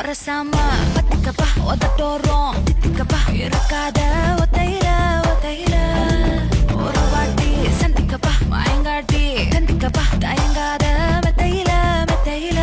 ஒரசாம பத்திக்கப்பா உதட்டோரம் தித்திக்கப்பா இருக்காத ஒத்தையில ஒத்தையில ஒரு வாட்டி சந்திக்கப்பா மாயங்காட்டி சந்திக்கப்பா தயங்காத மெத்தையில மெத்தையில